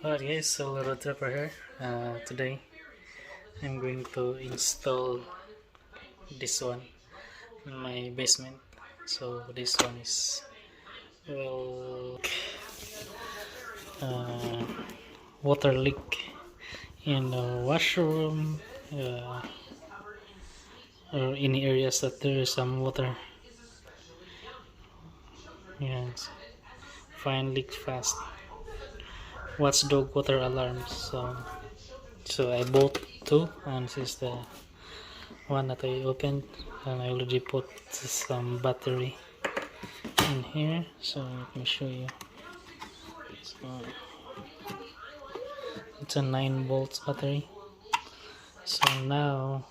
Alright guys, so Little Trapper here. Today I'm going to install this one in my basement. So this one is well uh, water leak in the washroom or any areas that there is some water. Yes, fine leak fast. Watchdog water alarms. So I bought two, and this is the one that I opened, and I already put some battery in here, so let me show you. So it's a 9 volts battery. So now,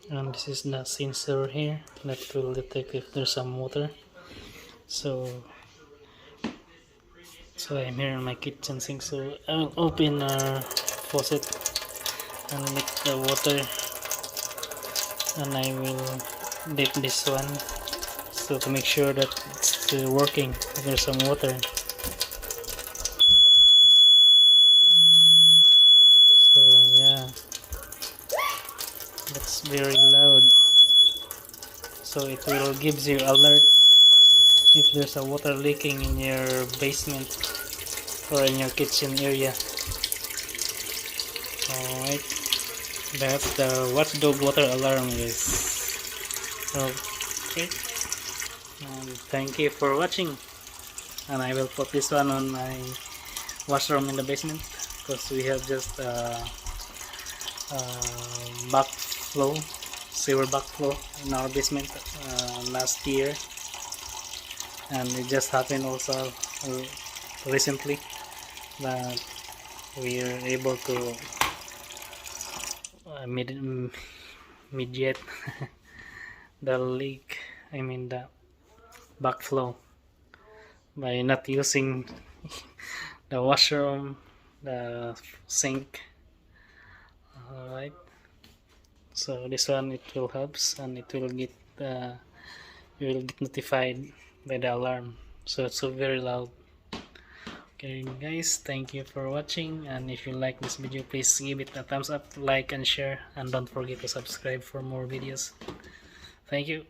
and this is the sensor here that will detect if there's some water. So I'm here in my kitchen sink, so I'll open a faucet and let the water, and I will dip this one so to make sure that it's still working if there's some water. So yeah, that's very loud, so it will gives you alert if there's a water leaking in your basement or in your kitchen area. Alright, that's the watchdog water alarm, guys. Okay, and thank you for watching, and I will put this one on my washroom in the basement because we have just backflow, sewer backflow in our basement last year, and it just happened also recently that we are able to mediate the leak, I mean the backflow, by not using the washroom, the sink. Alright, so this one, it will helps, and it will get you will get notified by the alarm, so it's so very loud. Okay guys, thank you for watching, and if you like this video, please give it a thumbs up, like and share, and don't forget to subscribe for more videos. Thank you.